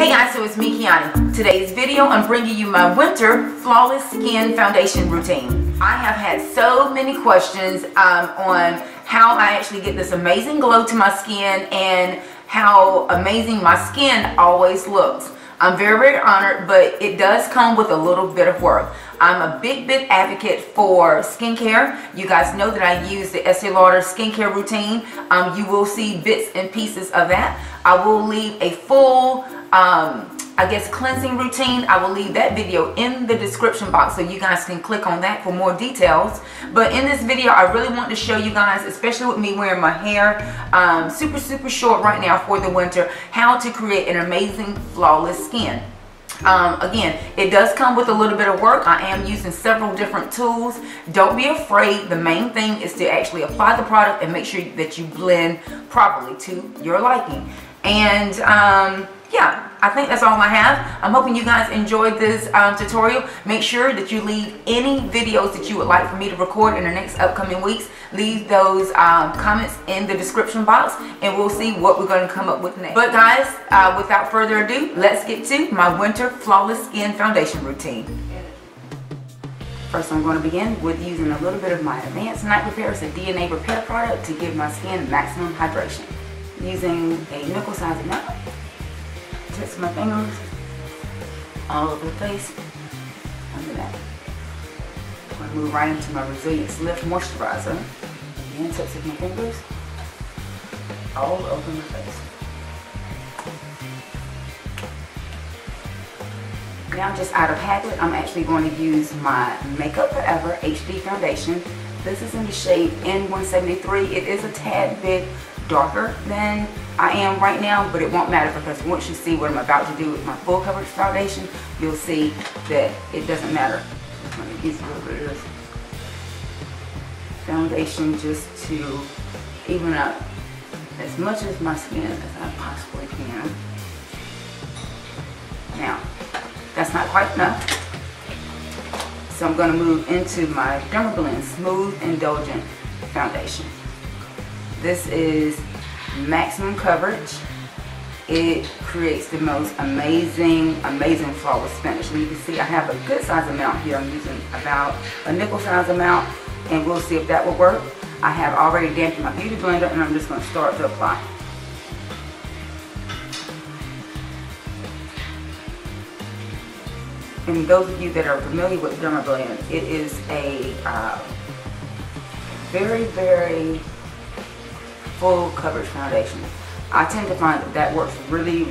Hey guys, so it's me, Kiani. Today's video, I'm bringing you my winter flawless skin foundation routine. I have had so many questions on how I actually get this amazing glow to my skin and how amazing my skin always looks. I'm very, very honored, but it does come with a little bit of work. I'm a big advocate for skincare. You guys know that I use the Estee Lauder skincare routine. You will see bits and pieces of that. I will leave a full I guess cleansing routine. I will leave that video in the description box so you guys can click on that for more details. But in this video, I really want to show you guys, especially with me wearing my hair super short right now for the winter, how to create an amazing flawless skin. Again, it does come with a little bit of work. I am using several different tools. Don't be afraid. The main thing is to actually apply the product and make sure that you blend properly to your liking. And yeah, I think that's all I have. I'm hoping you guys enjoyed this tutorial. Make sure that you leave any videos that you would like for me to record in the next upcoming weeks. Leave those comments in the description box and we'll see what we're going to come up with next. But guys, without further ado, let's get to my winter flawless skin foundation routine. First, I'm going to begin with using a little bit of my Advanced Night Repair. It's a DNA repair product to give my skin maximum hydration. Using a nickel-sized amount. Touch my fingers all over the face. Under that. I'm going to move right into my Resilience Lift Moisturizer. Again, touch with my fingers all over my face. Now, just out of habit, I'm actually going to use my MakeUPbyKiani HD foundation. This is in the shade N173. It is a tad bit darker than I am right now, but it won't matter because once you see what I'm about to do with my full coverage foundation, you'll see that it doesn't matter. I'm going to use a little bit of this foundation just to even up as much of my skin as I possibly can. Now, that's not quite enough. So I'm going to move into my Dermablend Smooth Indulgent Foundation. This is maximum coverage. It creates the most amazing flawless finish. And you can see I have a good size amount here. I'm using about a nickel size amount and we'll see if that will work. I have already dampened my beauty blender and I'm just going to start to apply. And those of you that are familiar with Dermablend, it is a very full coverage foundation. I tend to find that works really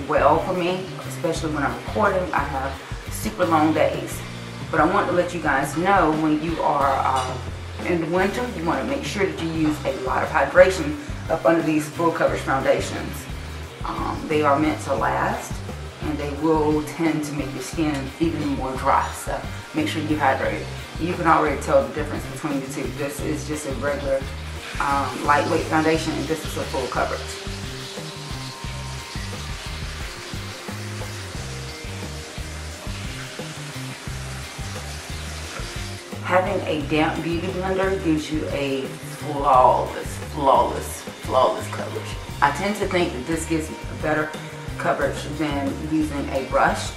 well for me, especially when I'm recording. I have super long days. But I want to let you guys know when you are in the winter, you want to make sure that you use a lot of hydration up under these full coverage foundations. They are meant to last and they will tend to make your skin even more dry. So make sure you hydrate. You can already tell the difference between the two. This is just a regular lightweight foundation and this is a full coverage. Having a damp beauty blender gives you a flawless coverage. I tend to think that this gives a better coverage than using a brush.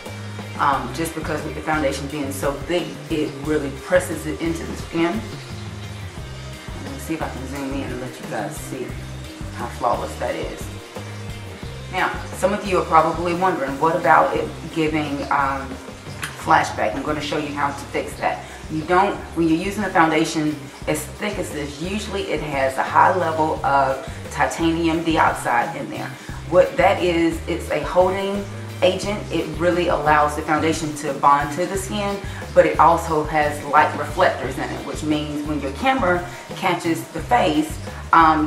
Just because with the foundation being so thick, it really presses it into the skin. See if I can zoom in and let you guys see how flawless that is. Now, some of you are probably wondering, what about it giving flashback? I'm going to show you how to fix that. You don't, when you're using a foundation as thick as this, usually it has a high level of titanium dioxide in there. What that is, it's a holding agent. It really allows the foundation to bond to the skin, but it also has light reflectors in it, which means when your camera catches the face,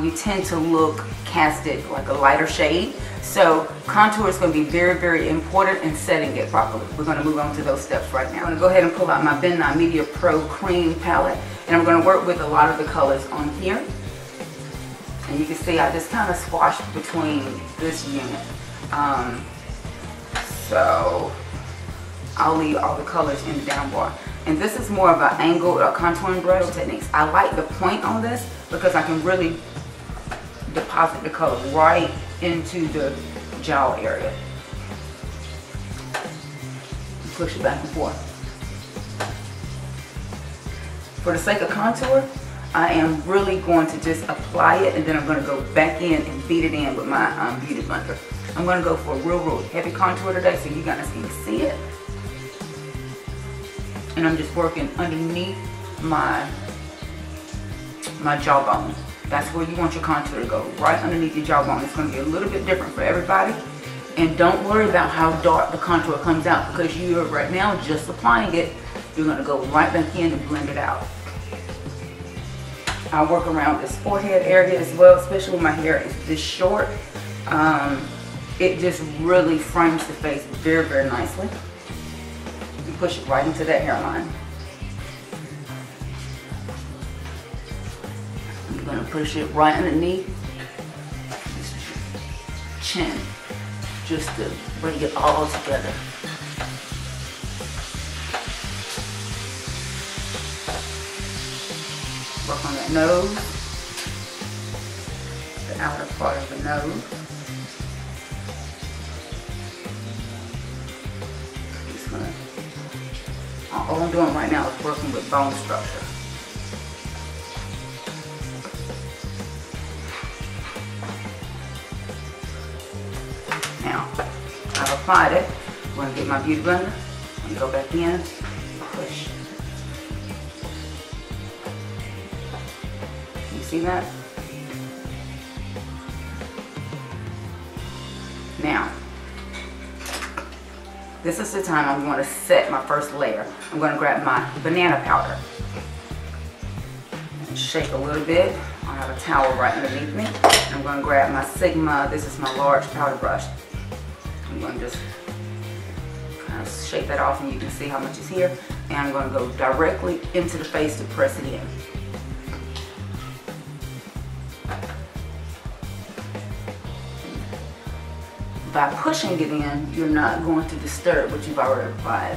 you tend to look casted like a lighter shade. So contour is going to be very important in setting it properly. We're going to move on to those steps right now. I'm going to go ahead and pull out my BenNye Media Pro Cream palette, and I'm going to work with a lot of the colors on here. And you can see I just kind of swashed between this unit. So I'll leave all the colors in the down bar. And this is more of an angled contouring brush techniques. I like the point on this because I can really deposit the color right into the jowl area. push it back and forth. For the sake of contour, I am really going to just apply it, and then I'm going to go back in and beat it in with my beauty blender. I'm going to go for a real heavy contour today so you guys can see it. And I'm just working underneath my jawbone. That's where you want your contour to go, right underneath your jawbone. It's going to be a little bit different for everybody. And don't worry about how dark the contour comes out, because you are right now just applying it. You're going to go right back in and blend it out. I work around this forehead area as well, especially when my hair is this short. It just really frames the face very, very nicely. You push it right into that hairline. You're going to push it right underneath this chin, just to bring it all together. Work on that nose, the outer part of the nose. Just gonna, all I'm doing right now is working with bone structure. Now, I've applied it. I'm going to get my beauty blender and go back in, push. See that? Now, this is the time I'm going to set my first layer. I'm going to grab my banana powder and shake a little bit. I have a towel right underneath me. I'm going to grab my Sigma. This is my large powder brush. I'm going to just kind of shake that off, and you can see how much is here. And I'm going to go directly into the face to press it in. By pushing it in, you're not going to disturb what you've already applied.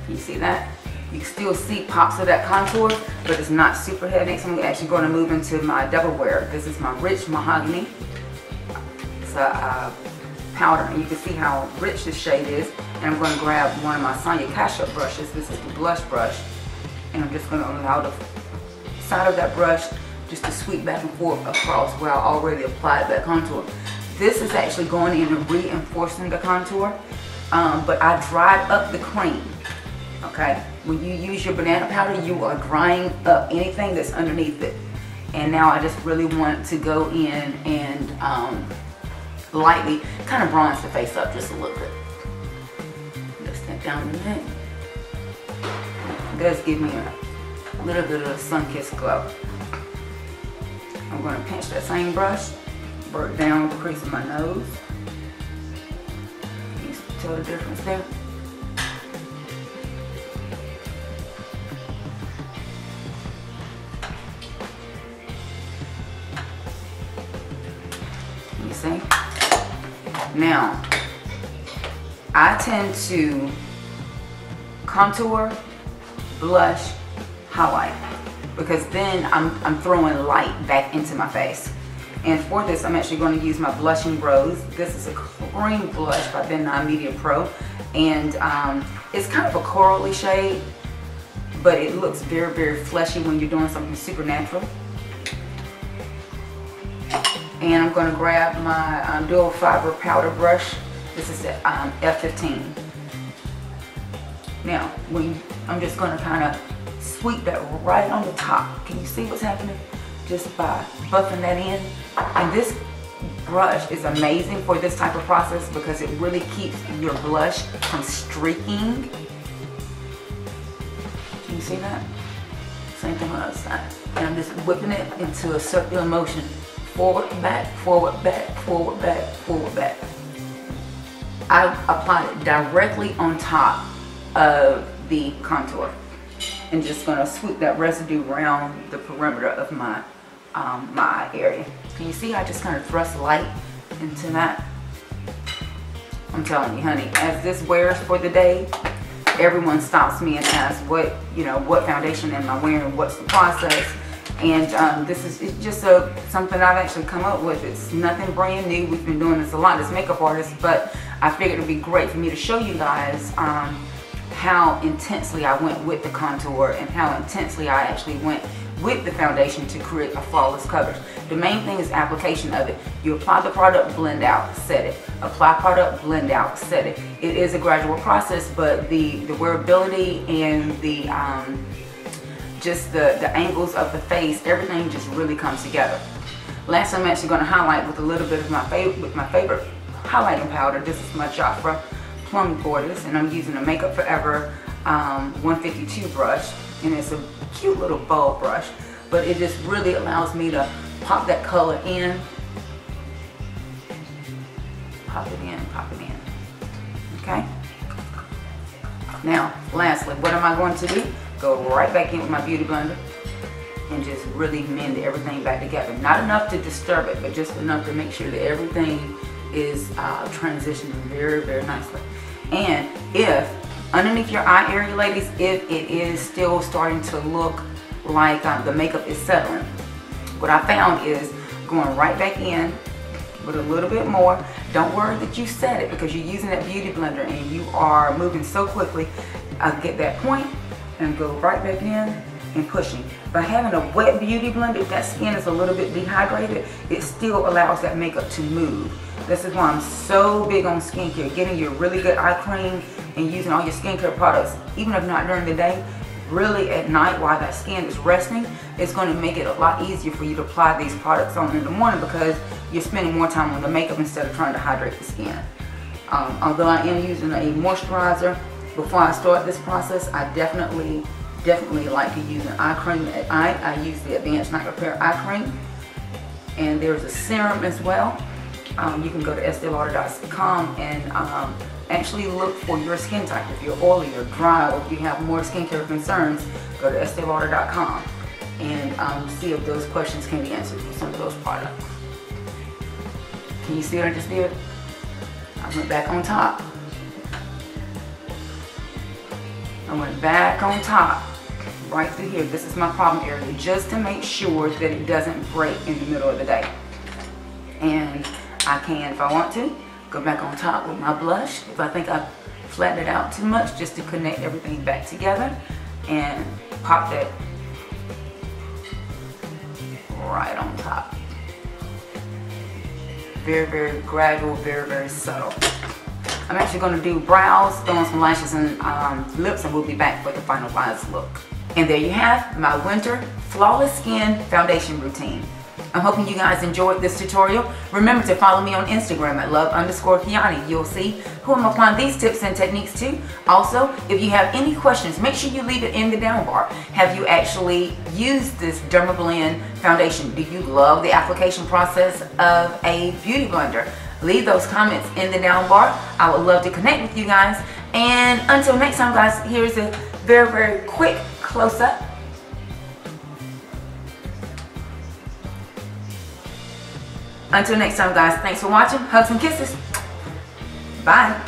You see that? You can still see pops of that contour, but it's not super heavy. Next, I'm actually going to move into my double wear. This is my rich Mahogany. It's a powder, and you can see how rich this shade is. And I'm going to grab one of my Sonia Kashuk brushes. This is the blush brush. And I'm just going to allow the side of that brush just to sweep back and forth across where I already applied that contour. This is actually going in and reinforcing the contour, but I dried up the cream, okay? When you use your banana powder, you are drying up anything that's underneath it. And now I just really want to go in and lightly kind of bronze the face up just a little bit. Just step down the neck. It does give me a little bit of a sun-kissed glow. I'm going to pinch that same brush, work down the crease of my nose. You can tell the difference there. You see? Now, I tend to contour, blush, highlight, because then I'm throwing light back into my face. And for this, I'm actually going to use my Blushing Rose. This is a cream blush by BenNye Medium Pro, and it's kind of a corally shade, but it looks very, very fleshy when you're doing something super natural. And I'm going to grab my dual fiber powder brush. This is the F15. Now, I'm just going to kind of sweep that right on the top. Can you see what's happening? Just by buffing that in. And this brush is amazing for this type of process because it really keeps your blush from streaking. Can you see that? Same thing on the other side. And I'm just whipping it into a circular motion. Forward, back, forward, back, forward, back, forward, back. I applied it directly on top of the contour. And just going to swoop that residue around the perimeter of my my eye area. Can you see I just kind of thrust light into that? I'm telling you, honey, as this wears for the day, everyone stops me and asks what foundation am I wearing, what's the process? And this is just something I've actually come up with. It's nothing brand new. We've been doing this a lot as makeup artists, but I figured it would be great for me to show you guys how intensely I went with the contour and how intensely I actually went with the foundation to create a flawless coverage. The main thing is application of it. You apply the product, blend out, set it. Apply product, blend out, set it. It is a gradual process, but the wearability and the just the angles of the face, everything just really comes together. Last, I'm actually going to highlight with a little bit of my favorite highlighting powder. This is my JAFRA Plum Gorgeous, and I'm using a Makeup Forever 152 brush, and it's a cute little bulb brush, but it just really allows me to pop that color in, pop it in, okay? Now, lastly, what am I going to do? Go right back in with my Beauty Blender and just really mend everything back together. Not enough to disturb it, but just enough to make sure that everything is transitioning very, very nicely. And if underneath your eye area, ladies, if it is still starting to look like the makeup is settling, what I found is going right back in with a little bit more. Don't worry that you set it, because you're using that Beauty Blender and you are moving so quickly. Get that point and go right back in and pushing. By having a wet Beauty Blender, if that skin is a little bit dehydrated, it still allows that makeup to move. This is why I'm so big on skincare. Getting your really good eye cream and using all your skincare products, even if not during the day, really at night while that skin is resting, it's going to make it a lot easier for you to apply these products on in the morning, because you're spending more time on the makeup instead of trying to hydrate the skin. Although I am using a moisturizer before I start this process, I definitely like to use an eye cream at night. I use the Advanced Night Repair Eye Cream, and there's a serum as well. You can go to esteelauder.com and actually look for your skin type. If you're oily or dry, or if you have more skincare concerns, go to esteelauder.com and see if those questions can be answered with some of those products. Can you see what I just did? I went back on top. I went back on top, right through here. This is my problem area, just to make sure that it doesn't break in the middle of the day. And I can, if I want to, go back on top with my blush if I think I've flattened it out too much, just to connect everything back together, and pop that right on top. Very, very gradual, very, very subtle. I'm actually going to do brows, throw on some lashes and lips, and we'll be back for the finalized look. And there you have my winter flawless skin foundation routine. I'm hoping you guys enjoyed this tutorial. Remember to follow me on Instagram at love_Kiani. You'll see who I'm applying these tips and techniques to. Also, if you have any questions, make sure you leave it in the down bar. Have you actually used this Dermablend foundation? Do you love the application process of a beauty blender? Leave those comments in the down bar. I would love to connect with you guys. And until next time, guys, here's a very, very quick close-up. Until next time, guys, thanks for watching. Hugs and kisses. Bye.